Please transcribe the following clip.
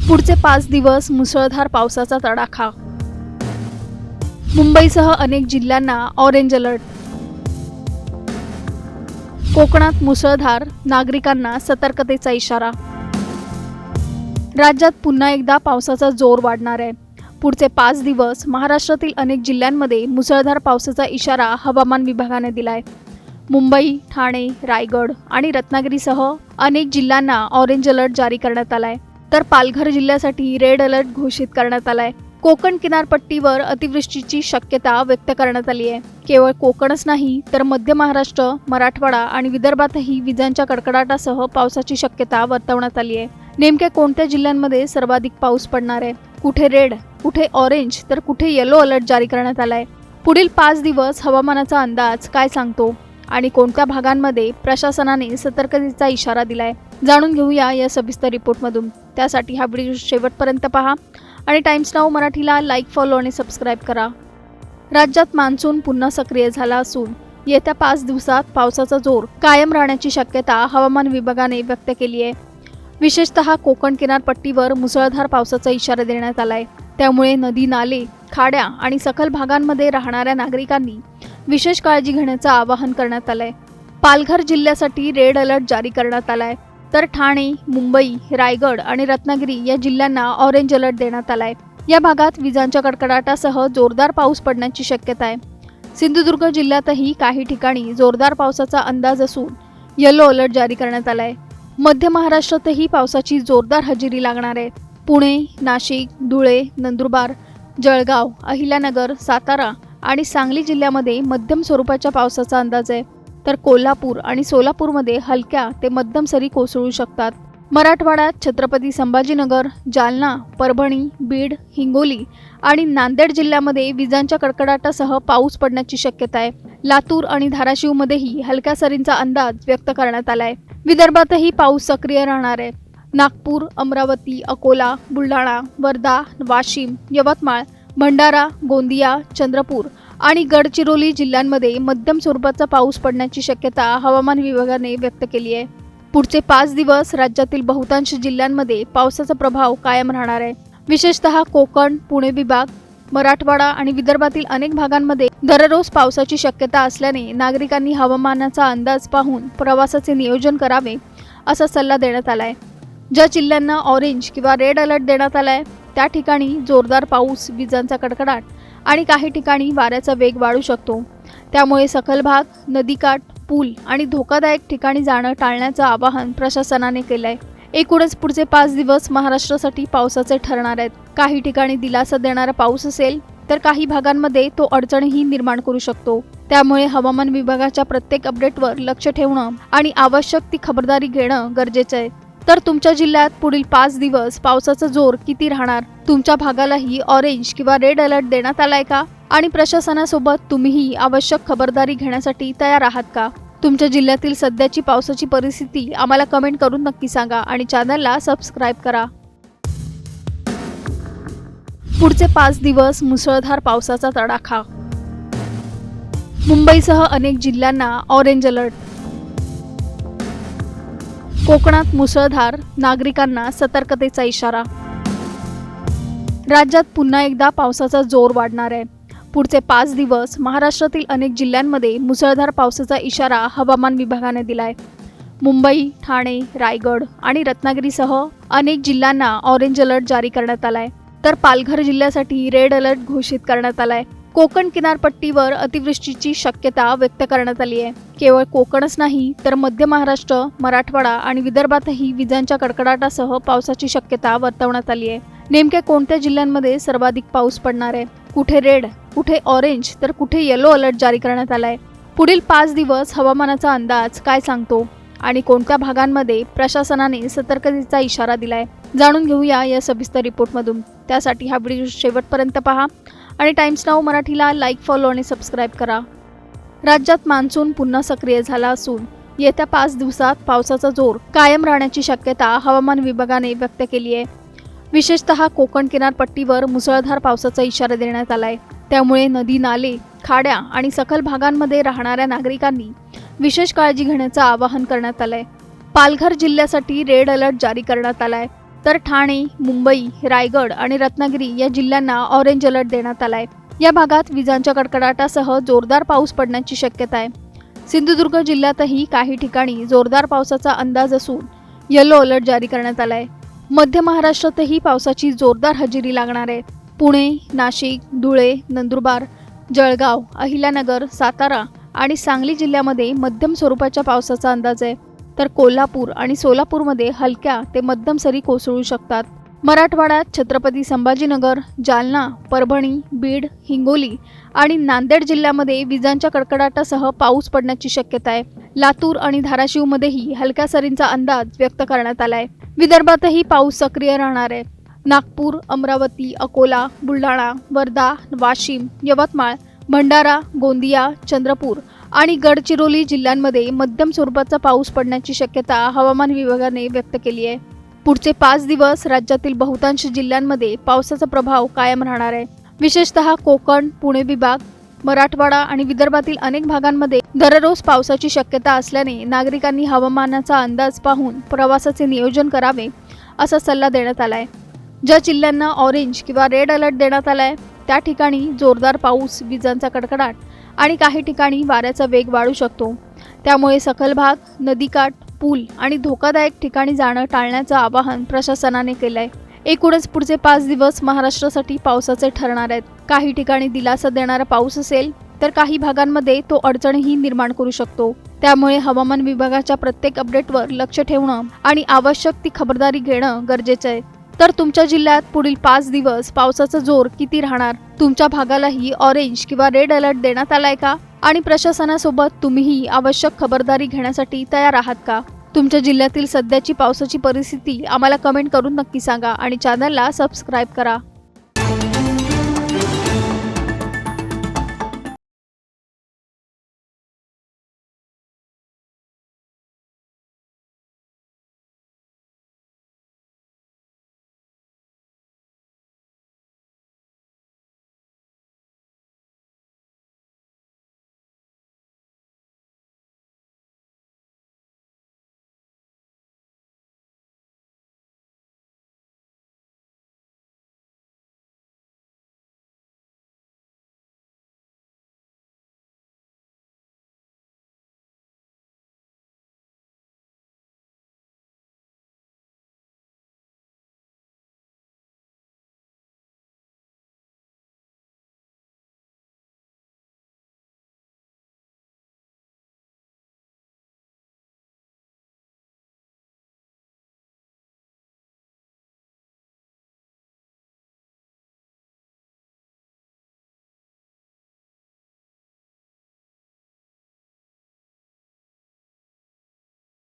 पुढचे 5 दिवस मुसळधार पावसाचा तडाखा. मुंबईसह अनेक जिल्ह्यांना ऑरेंज अलर्ट. कोकणात मुसळधार, नागरिकांना सतर्कतेचा इशारा. राज्यात पुन्हा एकदा पावसाचा जोर वाढणार आहे. पुढचे 5 दिवस महाराष्ट्रातील अनेक जिल्ह्यांमध्ये मुसळधार पावसाचा इशारा हवामान विभागाने दिलाय. मुंबई, ठाणे, रायगड आणि रत्नागिरीसह अनेक जिल्ह्यांना ऑरेंज अलर्ट जारी करण्यात आलाय. तर पालघर जिल्ह्यासाठी रेड अलर्ट घोषित करण्यात आलाय. कोकण किनारपट्टीवर अतिवृष्टीची शक्यता व्यक्त करण्यात आली आहे. केवळ कोकणच नाही तर मध्य महाराष्ट्र, मराठवाडा आणि विदर्भातही विजांच्या कडकडाटासह पावसाची शक्यता वर्तवण्यात आली आहे. नेमक्या कोणत्या जिल्ह्यांमध्ये सर्वाधिक पाऊस पडणार आहे, कुठे रेड, कुठे ऑरेंज तर कुठे येलो अलर्ट जारी करण्यात आलाय, पुढील 5 दिवस हवामानाचा अंदाज काय सांगतो आणि कोणत्या भागांमध्ये प्रशासनाने सतर्कतेचा इशारा दिलाय, जाणून घेऊया या सविस्तर रिपोर्टमधून. त्यासाठी हा व्हिडिओ शेवटपर्यंत पहा आणि टाइम्स नाऊ मराठीला लाईक, फॉलो आणि सबस्क्राईब करा. राज्यात मान्सून पुन्हा सक्रिय झाला असून येत्या 5 दिवसात पावसाचा जोर कायम राहण्याची शक्यता हवामान विभागाने व्यक्त केली आहे. विशेषतः कोकण किनारपट्टीवर मुसळधार पावसाचा इशारा देण्यात आलाय. त्यामुळे नदी, नाले, खाड्या आणि सखल भागांमध्ये राहणाऱ्या नागरिकांनी विशेष काळजी घेण्याचं आवाहन करण्यात आलंय. पालघर जिल्ह्यासाठी रेड अलर्ट जारी करण्यात आलाय. तर ठाणे, मुंबई, रायगड आणि रत्नागिरी या जिल्ह्यांना ऑरेंज अलर्ट देण्यात आलाय. या भागात विजांच्या कडकडाटासह जोरदार पाऊस पडण्याची शक्यता आहे. सिंधुदुर्ग जिल्ह्यातही काही ठिकाणी जोरदार पावसाचा अंदाज असून येलो अलर्ट जारी करण्यात आलाय. मध्य महाराष्ट्रातही पावसाची जोरदार हजेरी लागणार आहे. पुणे, नाशिक, धुळे, नंदुरबार, जळगाव, अहिल्यानगर, सातारा आणि सांगली जिल्ह्यामध्ये मध्यम स्वरूपाच्या पावसाचा अंदाज आहे. तर कोल्हापूर आणि सोलापूरमध्ये हलक्या ते मध्यम सरी कोसळू शकतात. मराठवाड्यात छत्रपती संभाजीनगर, जालना, परभणी, बीड, हिंगोली आणि नांदेड जिल्ह्यामध्ये विजांच्या कडकडाटासह पाऊस पडण्याची शक्यता आहे. लातूर आणि धाराशिवमध्येही हलक्या सरींचा अंदाज व्यक्त करण्यात आलाय. विदर्भातही पाऊस सक्रिय राहणार आहे. नागपूर, अमरावती, अकोला, बुलढाणा, वर्धा, वाशिम, यवतमाळ, भंडारा, गोंदिया, चंद्रपूर आणि गडचिरोली जिल्ह्यांमध्ये मध्यम स्वरूपाचा पाऊस पडण्याची शक्यता हवामान विभागाने व्यक्त केली आहे. पुढचे 5 दिवस राज्यातील बहुतांश जिल्ह्यांमध्ये पावसाचा प्रभाव कायम राहणार आहे. विशेषतः कोकण, पुणे विभाग, मराठवाडा आणि विदर्भातील अनेक भागांमध्ये दररोज पावसाची शक्यता असल्याने नागरिकांनी हवामानाचा अंदाज पाहून प्रवासाचे नियोजन करावे असा सल्ला देण्यात आलाय. ज्या जिल्ह्यांना ऑरेंज किंवा रेड अलर्ट देण्यात आलाय त्या ठिकाणी जोरदार पाऊस, विजांचा कडकडाट आणि काही ठिकाणी वाऱ्याचा वेग वाढू शकतो. त्यामुळे सखल भाग, नदीकाठ, पूल आणि धोकादायक ठिकाणी जाणं टाळण्याचं आवाहन प्रशासनाने केलंय. एकूणच पुढचे 5 दिवस महाराष्ट्रासाठी पावसाचे ठरणार आहेत. काही ठिकाणी दिलासा देणारा पाऊस असेल तर काही भागांमध्ये तो अडचणही निर्माण करू शकतो. त्यामुळे हवामान विभागाच्या प्रत्येक अपडेटवर लक्ष ठेवणं आणि आवश्यक ती खबरदारी घेणं गरजेचं आहे. तर तुमच्या जिल्ह्यात पुढील 5 दिवस पावसाचा जोर किती राहणार? तुमच्या भागालाही ऑरेंज किंवा रेड अलर्ट देण्यात आलाय का? आणि प्रशासनासोबत तुम्हीही आवश्यक खबरदारी घेण्यासाठी तयार आहात का? तुमच्या जिल्ह्यातील सध्याची पावसाची परिस्थिती आम्हाला कमेंट करून नक्की सांगा आणि चॅनलला सबस्क्राईब करा. पुढचे 5 दिवस मुसळधार पावसाचा तडाखा. मुंबईसह अनेक जिल्ह्यांना ऑरेंज अलर्ट. कोकणात मुसळधार, नागरिकांना सतर्कतेचा इशारा. राज्यात पुन्हा एकदा पावसाचा जोर वाढणार आहे. पुढचे 5 दिवस महाराष्ट्रातील अनेक जिल्ह्यांमध्ये मुसळधार पावसाचा इशारा हवामान विभागाने दिलाय. मुंबई, ठाणे, रायगड आणि रत्नागिरीसह अनेक जिल्ह्यांना ऑरेंज अलर्ट जारी करण्यात आलाय. तर पालघर जिल्ह्यासाठी रेड अलर्ट घोषित करण्यात आलाय. कोकण किनारपट्टीवर अतिवृष्टीची शक्यता व्यक्त करण्यात आली आहे. केवळ कोकणच नाही तर मध्य महाराष्ट्र, मराठवाडा आणि विदर्भातही विजांच्या कडकडाटासह पावसाची शक्यता वर्तवण्यात आली आहे. नेमक्या कोणत्या जिल्ह्यांमध्ये सर्वाधिक पाऊस पडणार आहे, कुठे रेड, कुठे ऑरेंज तर कुठे येलो अलर्ट जारी करण्यात आलाय, पुढील 5 दिवस हवामानाचा अंदाज काय सांगतो आणि कोणत्या भागांमध्ये प्रशासनाने सतर्कतेचा इशारा दिलाय, जाणून घेऊया या सविस्तर रिपोर्टमधून. त्यासाठी हा व्हिडिओ शेवटपर्यंत पहा आणि टाइम्स नाऊ मराठीला लाईक, फॉलो आणि सबस्क्राईब करा. राज्यात मान्सून पुन्हा सक्रिय झाला असून येत्या 5 दिवसात पावसाचा जोर कायम राहण्याची शक्यता हवामान विभागाने व्यक्त केली आहे. विशेषतः कोकण किनारपट्टीवर मुसळधार पावसाचा इशारा देण्यात आलाय. त्यामुळे नदी, नाले, खाड्या आणि सखल भागांमध्ये राहणाऱ्या नागरिकांनी विशेष काळजी घेण्याचं आवाहन करण्यात आलंय. पालघर जिल्ह्यासाठी रेड अलर्ट जारी करण्यात आलाय. तर ठाणे, मुंबई, रायगड आणि रत्नागिरी या जिल्ह्यांना ऑरेंज अलर्ट देण्यात आलाय। या भागात विजांच्या कडकडाटासह जोरदार पाऊस पडण्याची शक्यता आहे। सिंधुदुर्ग जिल्ह्यातही काही ठिकाणी जोरदार पावसाचा अंदाज असून येलो अलर्ट जारी करण्यात आलाय। मध्य महाराष्ट्रातही पावसाची जोरदार हजेरी लागणार आहे। पुणे, नाशिक, धुळे, नंदुरबार, जळगाव, अहिल्यानगर, सातारा आणि सांगली जिल्ह्यामध्ये मध्यम स्वरूपाच्या पावसाचा अंदाज आहे, तर कोल्हापूर आणि सोलापूरमध्ये हलक्या ते मध्यम सरी कोसळू शकतात। मराठवाड्यात छत्रपती संभाजीनगर, जालना, परभणी, बीड, हिंगोली आणि नांदेड जिल्ह्यामध्ये विजांच्या कडकडाटासह पाऊस पडण्याची शक्यता आहे। लातूर आणि धाराशिवमध्येही हलक्या सरींचा अंदाज व्यक्त करण्यात आलाय। विदर्भातही पाऊस सक्रिय राहणार आहे। नागपूर, अमरावती, अकोला, बुलढाणा, वर्धा, वाशिम, यवतमाळ, भंडारा, गोंदिया, चंद्रपूर आणि गडचिरोली जिल्ह्यांमध्ये मध्यम स्वरूपाचा पाऊस पडण्याची शक्यता हवामान विभागाने व्यक्त केली आहे। पुढचे 5 दिवस राज्यातील बहुतांश जिल्ह्यांमध्ये पावसाचा प्रभाव कायम राहणार आहे। विशेषतः कोकण, पुणे विभाग, मराठवाडा आणि विदर्भातील अनेक भागांमध्ये दररोज पावसाची शक्यता असल्याने नागरिकांनी हवामानाचा अंदाज पाहून प्रवासाचे नियोजन करावे असा सल्ला देण्यात आलाय। ज्या जिल्ह्यांना ऑरेंज किंवा रेड अलर्ट देण्यात आलाय त्या ठिकाणी जोरदार पाऊस, विजांचा कडकडाट आणि काही ठिकाणी वाऱ्याचा वेग वाढू शकतो। त्यामुळे सखल भाग, नदीकाठ, पूल आणि धोकादायक ठिकाणी जाणं टाळण्याचं आवाहन प्रशासनाने केलंय। एकूणच पुढचे 5 दिवस महाराष्ट्रासाठी पावसाचे ठरणार आहेत। काही ठिकाणी दिलासा देणारा पाऊस असेल तर काही भागांमध्ये तो अडचणही निर्माण करू शकतो। त्यामुळे हवामान विभागाच्या प्रत्येक अपडेटवर लक्ष ठेवणं आणि आवश्यक ती खबरदारी घेणं गरजेचं आहे। तर तुमच्या जिल्ह्यात पुढील 5 दिवस पावसाचा जोर किती राहणार? तुमच्या भागालाही ऑरेंज किंवा रेड अलर्ट देण्यात आलाय का? आणि प्रशासनासोबत तुम्हीही आवश्यक खबरदारी घेण्यासाठी तयार आहात का? तुमच्या जिल्ह्यातील सध्याची पावसाची परिस्थिती आम्हाला कमेंट करून नक्की सांगा आणि चॅनलला सबस्क्राईब करा।